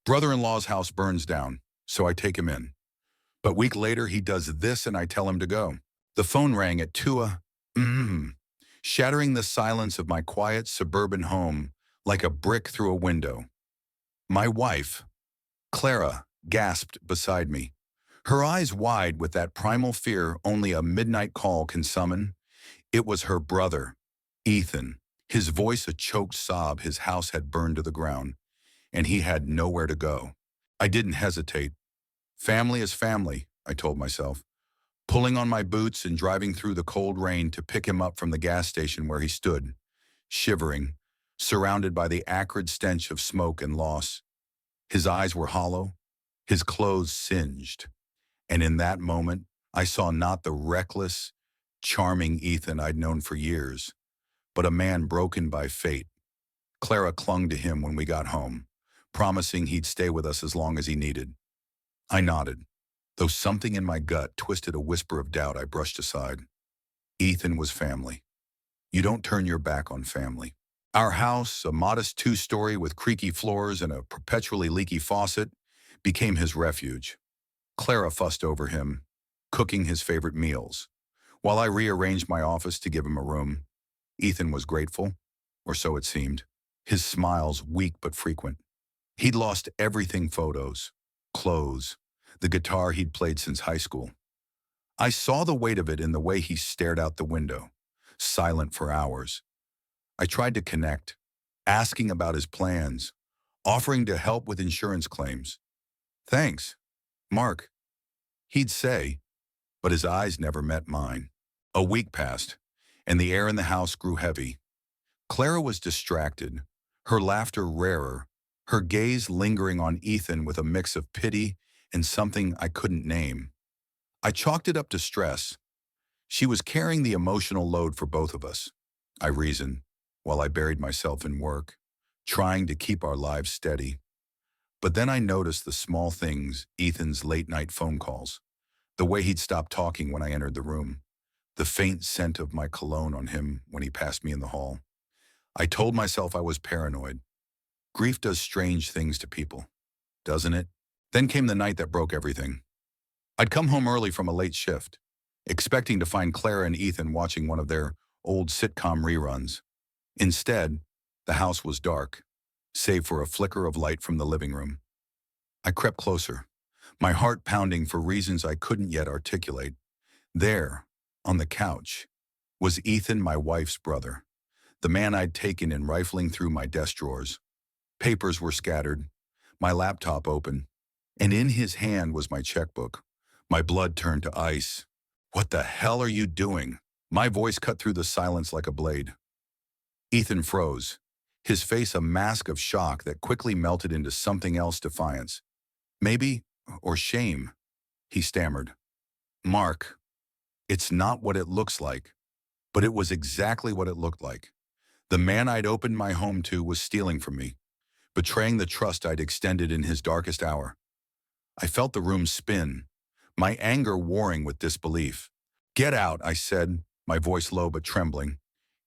Brother-in-law's house burns down, so I take him in. But week later, he does this and I tell him to go. The phone rang at 2 shattering the silence of my quiet suburban home like a brick through a window. My wife, Clara, gasped beside me, her eyes wide with that primal fear only a midnight call can summon. It was her brother, Ethan, his voice a choked sob. His house had burned to the ground, and he had nowhere to go. I didn't hesitate. Family is family, I told myself, pulling on my boots and driving through the cold rain to pick him up from the gas station where he stood, shivering, surrounded by the acrid stench of smoke and loss. His eyes were hollow, his clothes singed, and in that moment, I saw not the reckless, charming Ethan I'd known for years, but a man broken by fate. Clara clung to him when we got home, promising he'd stay with us as long as he needed. I nodded, though something in my gut twisted a whisper of doubt I brushed aside. Ethan was family. You don't turn your back on family. Our house, a modest two-story with creaky floors and a perpetually leaky faucet, became his refuge. Clara fussed over him, cooking his favorite meals. While I rearranged my office to give him a room, Ethan was grateful, or so it seemed, his smiles weak but frequent. He'd lost everything: photos, clothes, the guitar he'd played since high school. I saw the weight of it in the way he stared out the window, silent for hours. I tried to connect, asking about his plans, offering to help with insurance claims. Thanks, Mark, he'd say, but his eyes never met mine. A week passed, and the air in the house grew heavy. Clara was distracted, her laughter rarer, her gaze lingering on Ethan with a mix of pity and something I couldn't name. I chalked it up to stress. She was carrying the emotional load for both of us, I reasoned, while I buried myself in work, trying to keep our lives steady. But then I noticed the small things: Ethan's late-night phone calls, the way he'd stop talking when I entered the room, the faint scent of my cologne on him when he passed me in the hall. I told myself I was paranoid. Grief does strange things to people, doesn't it? Then came the night that broke everything. I'd come home early from a late shift, expecting to find Clara and Ethan watching one of their old sitcom reruns. Instead, the house was dark, save for a flicker of light from the living room. I crept closer, my heart pounding for reasons I couldn't yet articulate. There, on the couch, was Ethan, my wife's brother, the man I'd taken in rifling through my desk drawers. Papers were scattered, my laptop open, and in his hand was my checkbook. My blood turned to ice. "What the hell are you doing?" My voice cut through the silence like a blade. Ethan froze, his face a mask of shock that quickly melted into something else: defiance. "Maybe, or shame," he stammered. "Mark, it's not what it looks like." But it was exactly what it looked like. The man I'd opened my home to was stealing from me, betraying the trust I'd extended in his darkest hour. I felt the room spin, my anger warring with disbelief. "Get out," I said, my voice low but trembling.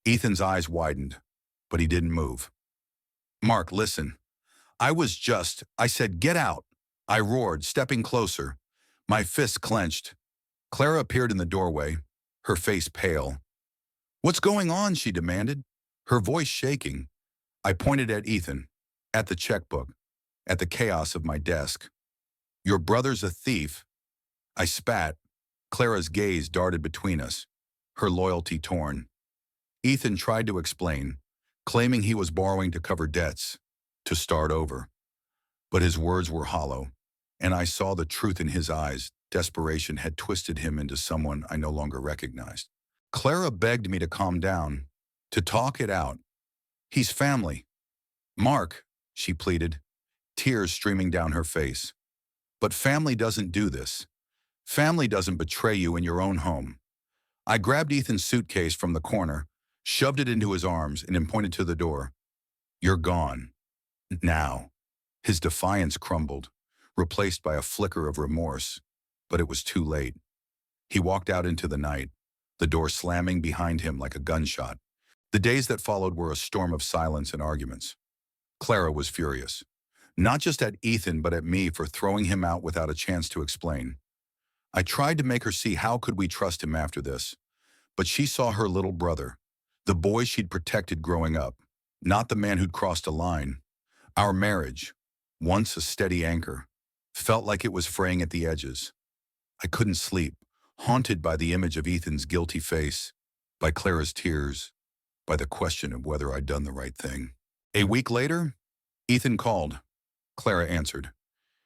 Ethan's eyes widened, but he didn't move. "Mark, listen. I said, get out." I roared, stepping closer, my fists clenched. Clara appeared in the doorway, her face pale. "What's going on?" she demanded, her voice shaking. I pointed at Ethan, at the checkbook, at the chaos of my desk. "Your brother's a thief." I spat. Clara's gaze darted between us, her loyalty torn. Ethan tried to explain, claiming he was borrowing to cover debts, to start over. But his words were hollow, and I saw the truth in his eyes. Desperation had twisted him into someone I no longer recognized. Clara begged me to calm down, to talk it out. "He's family." "Mark," she pleaded, tears streaming down her face. "But family doesn't do this. Family doesn't betray you in your own home." I grabbed Ethan's suitcase from the corner, shoved it into his arms, and then pointed to the door. "You're gone. Now." His defiance crumbled, replaced by a flicker of remorse, but it was too late. He walked out into the night, the door slamming behind him like a gunshot. The days that followed were a storm of silence and arguments. Clara was furious. Not just at Ethan, but at me for throwing him out without a chance to explain. I tried to make her see how could we trust him after this, but she saw her little brother, the boy she'd protected growing up, not the man who'd crossed a line. Our marriage, once a steady anchor, felt like it was fraying at the edges. I couldn't sleep, haunted by the image of Ethan's guilty face, by Clara's tears, by the question of whether I'd done the right thing. A week later, Ethan called. Clara answered,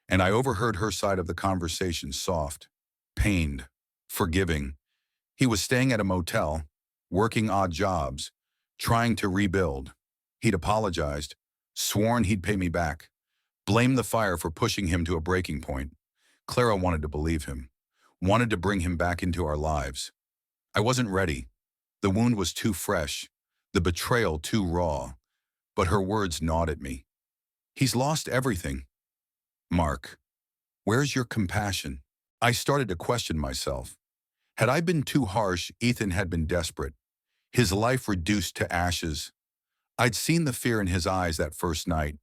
and I overheard her side of the conversation, soft, pained, forgiving. He was staying at a motel, working odd jobs, trying to rebuild. He'd apologized, sworn he'd pay me back, blamed the fire for pushing him to a breaking point. Clara wanted to believe him, wanted to bring him back into our lives. I wasn't ready. The wound was too fresh, the betrayal too raw, but her words gnawed at me. He's lost everything. Mark, where's your compassion? I started to question myself. Had I been too harsh, Ethan had been desperate, his life reduced to ashes. I'd seen the fear in his eyes that first night,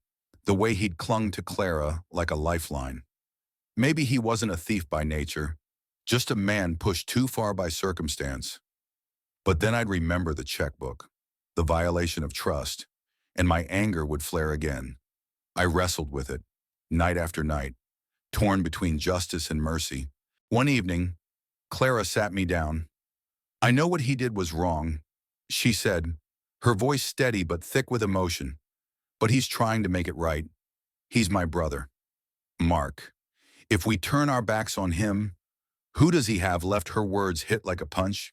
the way he'd clung to Clara like a lifeline. Maybe he wasn't a thief by nature, just a man pushed too far by circumstance. But then I'd remember the checkbook, the violation of trust, and my anger would flare again. I wrestled with it, night after night, torn between justice and mercy. One evening, Clara sat me down. I know what he did was wrong, she said, her voice steady but thick with emotion. But he's trying to make it right. He's my brother. Mark, if we turn our backs on him, who does he have left? Her words hit like a punch.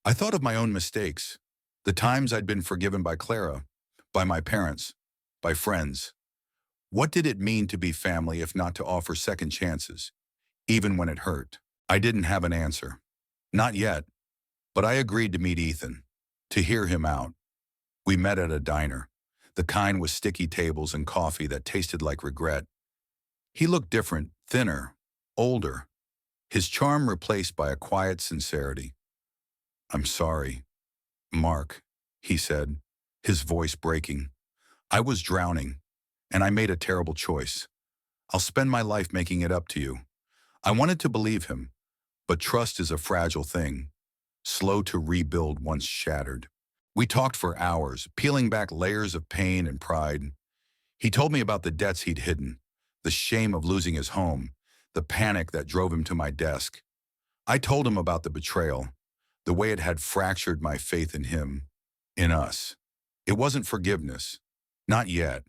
I thought of my own mistakes, the times I'd been forgiven by Clara, by my parents, by friends. What did it mean to be family if not to offer second chances, even when it hurt? I didn't have an answer. Not yet. But I agreed to meet Ethan, to hear him out. We met at a diner, the kind with sticky tables and coffee that tasted like regret. He looked different, thinner, older, his charm replaced by a quiet sincerity. I'm sorry, Mark, he said, his voice breaking. I was drowning, and I made a terrible choice. I'll spend my life making it up to you. I wanted to believe him, but trust is a fragile thing, slow to rebuild once shattered. We talked for hours, peeling back layers of pain and pride. He told me about the debts he'd hidden, the shame of losing his home, the panic that drove him to my desk. I told him about the betrayal, the way it had fractured my faith in him, in us. It wasn't forgiveness, not yet,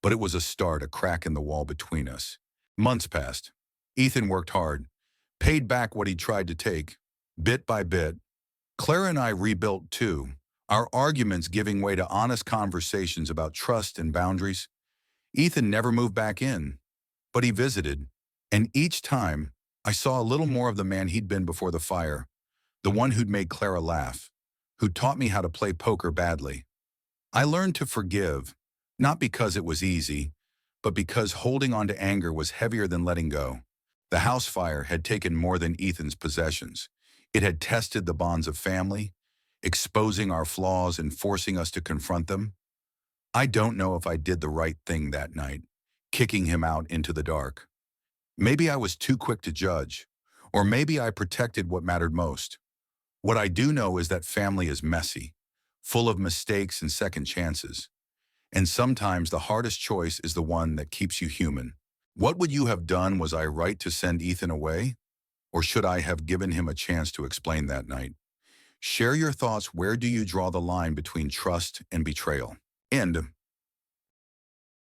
but it was a start, a crack in the wall between us. Months passed. Ethan worked hard, paid back what he tried to take, bit by bit. Clara and I rebuilt too, our arguments giving way to honest conversations about trust and boundaries. Ethan never moved back in, but he visited, and each time I saw a little more of the man he'd been before the fire, the one who'd made Clara laugh, who taught me how to play poker badly. I learned to forgive, not because it was easy, but because holding on to anger was heavier than letting go. The house fire had taken more than Ethan's possessions. It had tested the bonds of family, exposing our flaws and forcing us to confront them. I don't know if I did the right thing that night, kicking him out into the dark. Maybe I was too quick to judge, or maybe I protected what mattered most. What I do know is that family is messy, full of mistakes and second chances. And sometimes the hardest choice is the one that keeps you human. What would you have done? Was I right to send Ethan away? Or should I have given him a chance to explain that night? Share your thoughts. Where do you draw the line between trust and betrayal? And